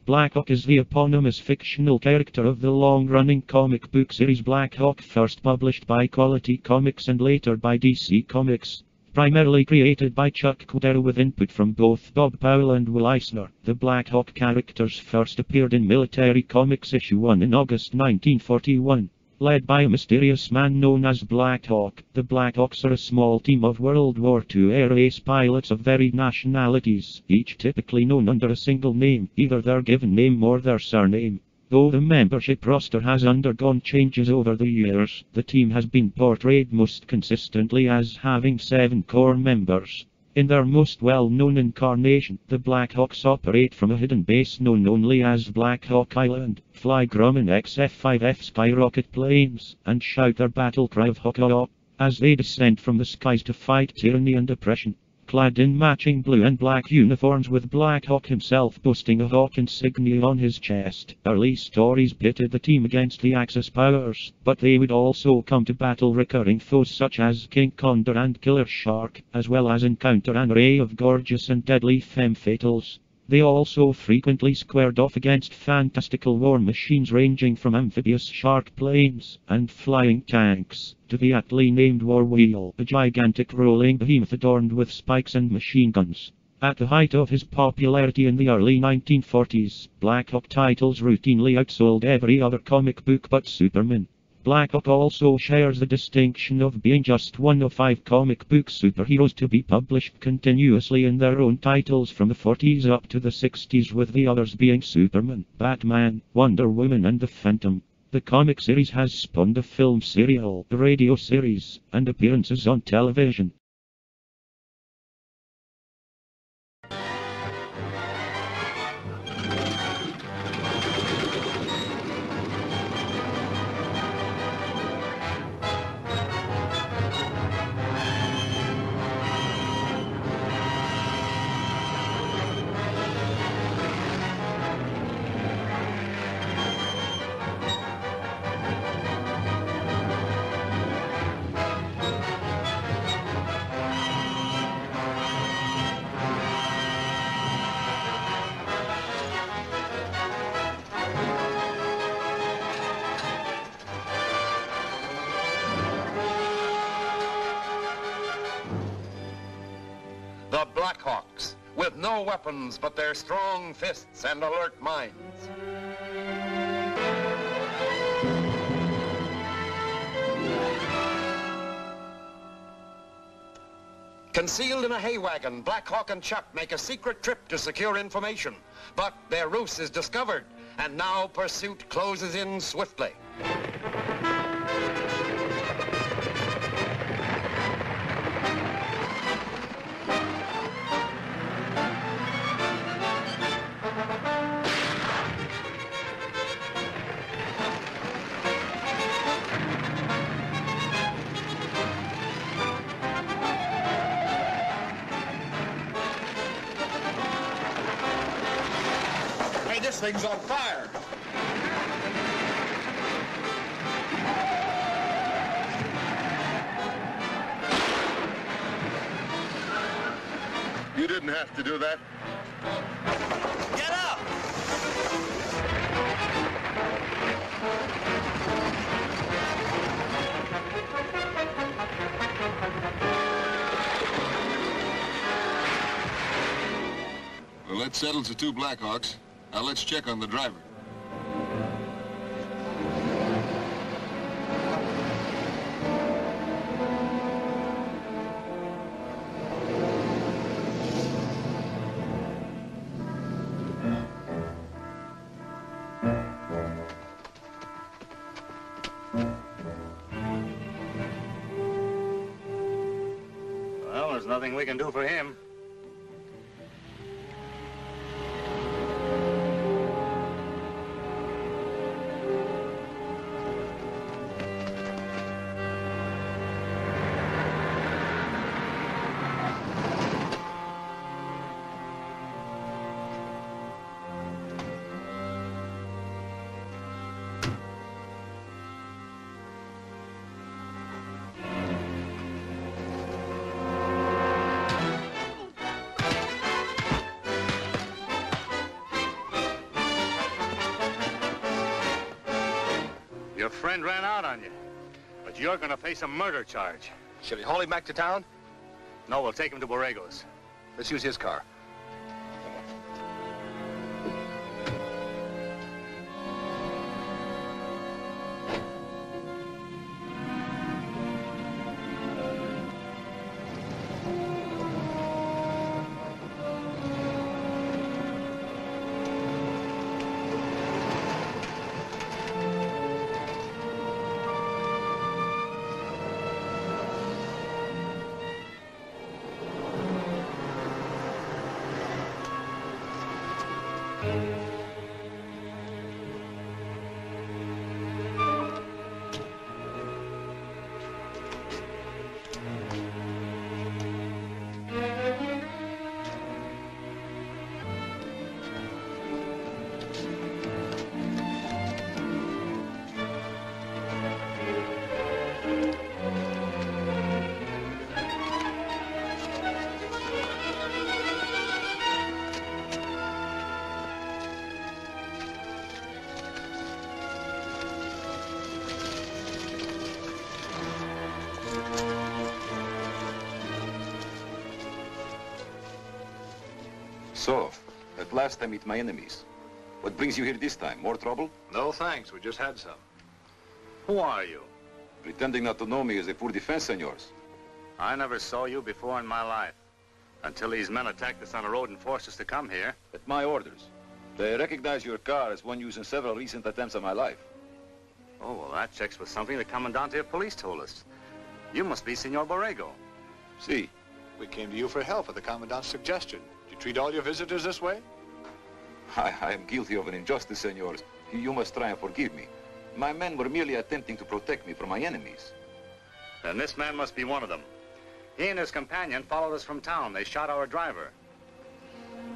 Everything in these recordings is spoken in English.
Blackhawk is the eponymous fictional character of the long-running comic book series Blackhawk, first published by Quality Comics and later by DC Comics. Primarily created by Chuck Cordero with input from both Bob Powell and Will Eisner, the Blackhawk characters first appeared in Military Comics issue 1 in August 1941. Led by a mysterious man known as Blackhawk, the Blackhawks are a small team of World War II air race pilots of varied nationalities, each typically known under a single name, either their given name or their surname. Though the membership roster has undergone changes over the years, the team has been portrayed most consistently as having 7 core members. In their most well-known incarnation, the Blackhawks operate from a hidden base known only as Blackhawk Island, fly Grumman XF-5F skyrocket planes, and shout their battle cry of Hawk as they descend from the skies to fight tyranny and oppression. Clad in matching blue and black uniforms with Blackhawk himself boasting a hawk insignia on his chest, early stories pitted the team against the Axis powers, but they would also come to battle recurring foes such as King Condor and Killer Shark, as well as encounter an array of gorgeous and deadly femme fatales. They also frequently squared off against fantastical war machines ranging from amphibious shark planes and flying tanks to the aptly named War Wheel, a gigantic rolling behemoth adorned with spikes and machine guns. At the height of his popularity in the early 1940s, Blackhawk titles routinely outsold every other comic book but Superman. Blackhawk also shares the distinction of being just one of 5 comic book superheroes to be published continuously in their own titles from the 40s up to the 60s, with the others being Superman, Batman, Wonder Woman and the Phantom. The comic series has spawned a film serial, a radio series, and appearances on television. The Blackhawks, with no weapons but their strong fists and alert minds. Concealed in a hay wagon, Blackhawk and Chuck make a secret trip to secure information. But their ruse is discovered, and now pursuit closes in swiftly. This thing's on fire. You didn't have to do that. Get up! Well, that settles the 2 Blackhawks. Now let's check on the driver. Well, there's nothing we can do for him. friend ran out on you. But you're gonna face a murder charge. Shall we haul him back to town? No, we'll take him to Borrego's. Let's use his car. So, at last I meet my enemies. What brings you here this time? More trouble? No, thanks. We just had some. Who are you? Pretending not to know me is a poor defense, senors. I never saw you before in my life. Until these men attacked us on the road and forced us to come here. At my orders. They recognize your car as one used in several recent attempts on my life. Oh, well, that checks with something the Comandante of Police told us. You must be Senor Borrego. See. We came to you for help at the Commandant's suggestion. Do you treat all your visitors this way? I am guilty of an injustice, senors. You must try and forgive me. My men were merely attempting to protect me from my enemies. Then this man must be one of them. He and his companion followed us from town. They shot our driver.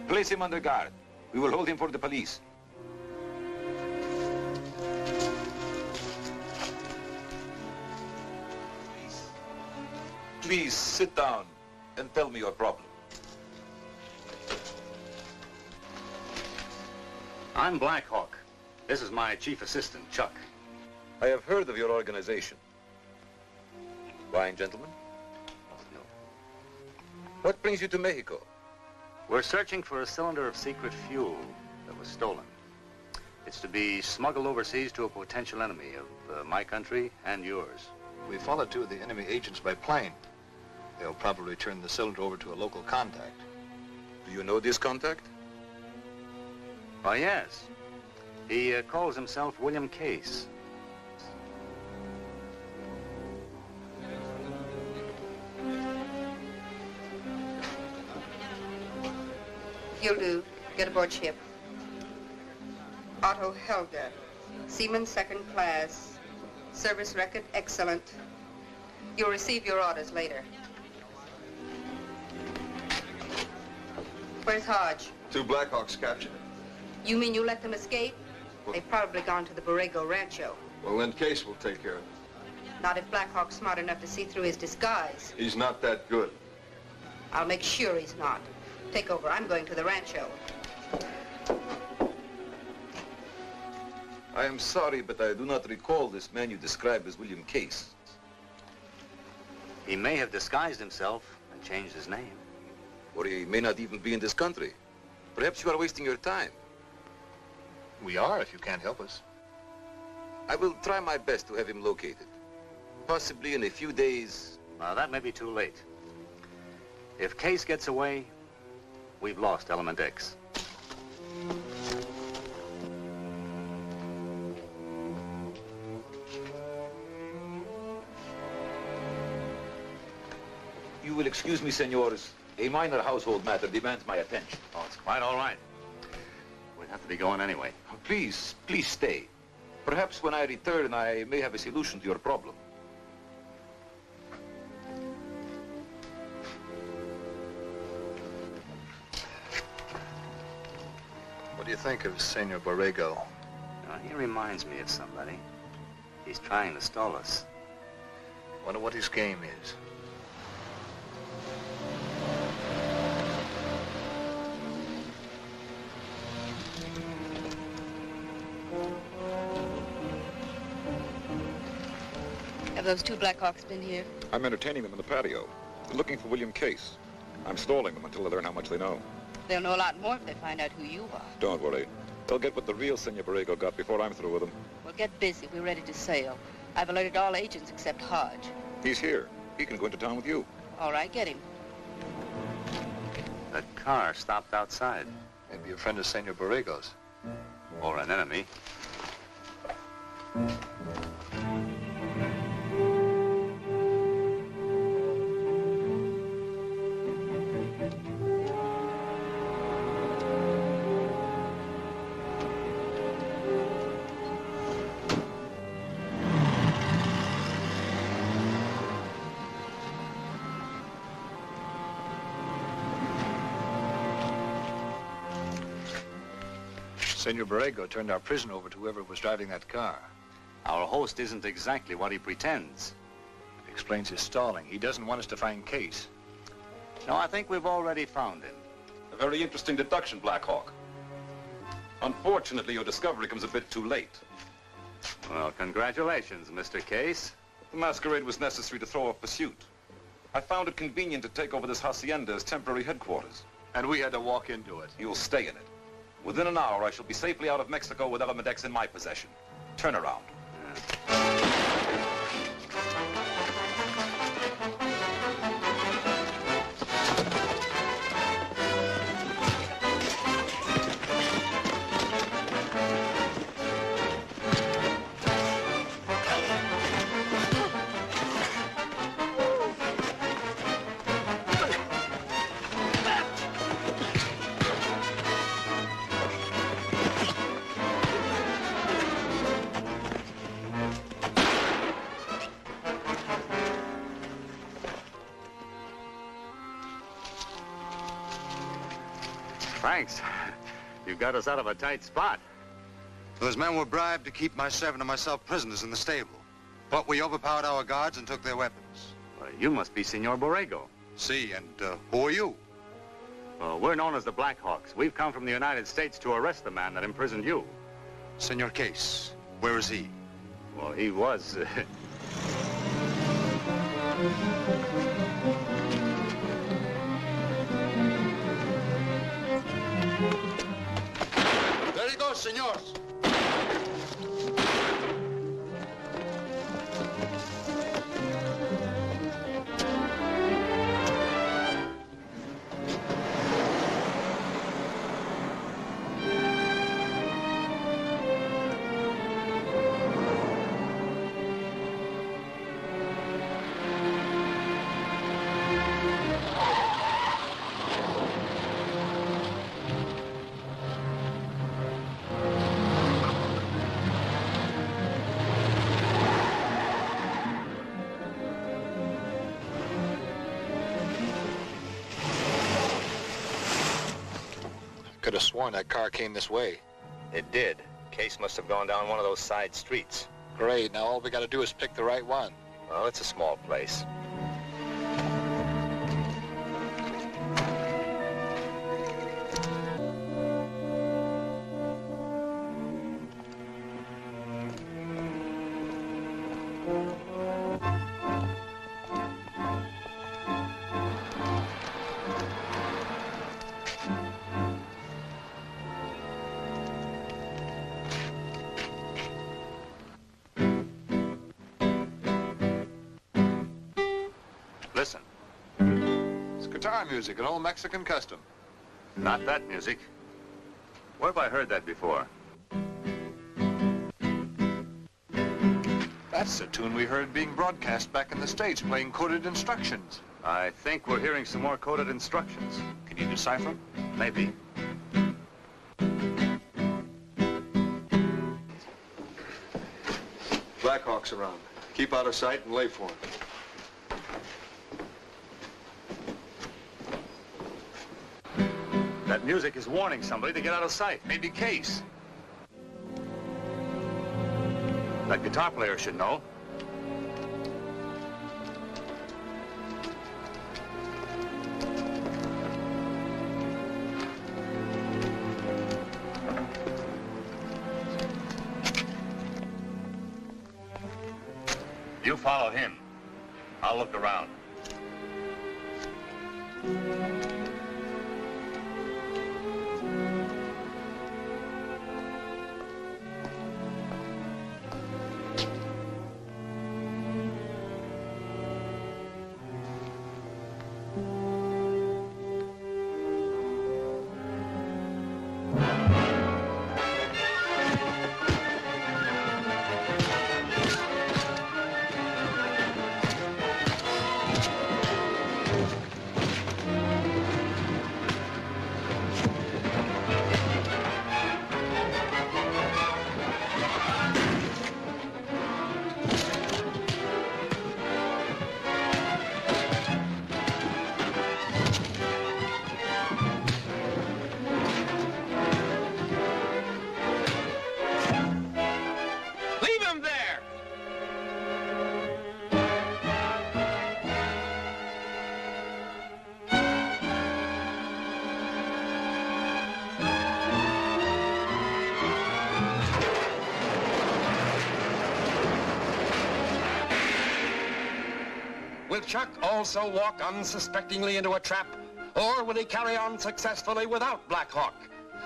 Place him under guard. We will hold him for the police. Please sit down and tell me your problem. I'm Blackhawk. This is my chief assistant, Chuck. I have heard of your organization. Wine, gentlemen? No. What brings you to Mexico? We're searching for a cylinder of secret fuel that was stolen. It's to be smuggled overseas to a potential enemy of my country and yours. We followed two of the enemy agents by plane. They'll probably turn the cylinder over to a local contact. Do you know this contact? Oh, yes. He calls himself William Case. You'll do. Get aboard ship. Otto Helga, seaman second class. Service record excellent. You'll receive your orders later. Where's Hodge? 2 Blackhawks captured. You mean you let them escape? They've probably gone to the Borrego Rancho. Well, then Case will take care of it. Not if Blackhawk's smart enough to see through his disguise. He's not that good. I'll make sure he's not. Take over. I'm going to the rancho. I am sorry, but I do not recall this man you described as William Case. He may have disguised himself and changed his name. Or he may not even be in this country. Perhaps you are wasting your time. We are, if you can't help us. I will try my best to have him located. Possibly in a few days. Now, that may be too late. If Case gets away, we've lost Element X. You will excuse me, senors. A minor household matter demands my attention. Oh, it's quite all right. We'd have to be going anyway. Please, please stay. Perhaps when I return, I may have a solution to your problem. What do you think of Senor Borrego? Now, he reminds me of somebody. He's trying to stall us. Wonder what his game is. Have those two Blackhawks been here? I'm entertaining them in the patio. They're looking for William Case. I'm stalling them until they learn how much they know. They'll know a lot more if they find out who you are. Don't worry. They'll get what the real Senor Borrego got before I'm through with them. Well, get busy. We're ready to sail. I've alerted all agents except Hodge. He's here. He can go into town with you. All right, get him. That car stopped outside. Maybe a friend of Senor Borrego's. Or an enemy. Senor Borrego turned our prison over to whoever was driving that car. Our host isn't exactly what he pretends. It explains his stalling. He doesn't want us to find Case. No, I think we've already found him. A very interesting deduction, Blackhawk. Unfortunately, your discovery comes a bit too late. Well, congratulations, Mr. Case. The masquerade was necessary to throw off pursuit. I found it convenient to take over this hacienda as temporary headquarters. And we had to walk into it. You'll stay in it. Within an hour, I shall be safely out of Mexico with Elementex in my possession. Turn around. Thanks. You got us out of a tight spot. Those men were bribed to keep my servant and myself prisoners in the stable. But we overpowered our guards and took their weapons. Well, you must be Senor Borrego. See, and who are you? Well, we're known as the Blackhawks. We've come from the United States to arrest the man that imprisoned you. Senor Case, where is he? Well, he was... There he goes, senors. Could have sworn that car came this way. It did. Case must have gone down one of those side streets. Great, now all we gotta do is pick the right one. Well, it's a small place. Listen. It's guitar music, an old Mexican custom. Not that music. Where have I heard that before? That's the tune we heard being broadcast back in the States, playing coded instructions. I think we're hearing some more coded instructions. Can you decipher them? Maybe. Blackhawks around. Keep out of sight and lay for him. That music is warning somebody to get out of sight. Maybe Case. That guitar player should know. You follow him. I'll look around. Will Chuck also walk unsuspectingly into a trap, or will he carry on successfully without Blackhawk?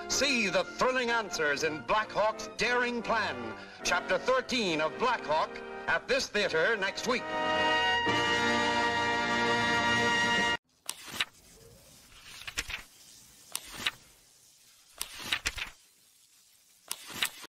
See the thrilling answers in Blackhawk's daring plan, Chapter 13 of Blackhawk, at this theater next week.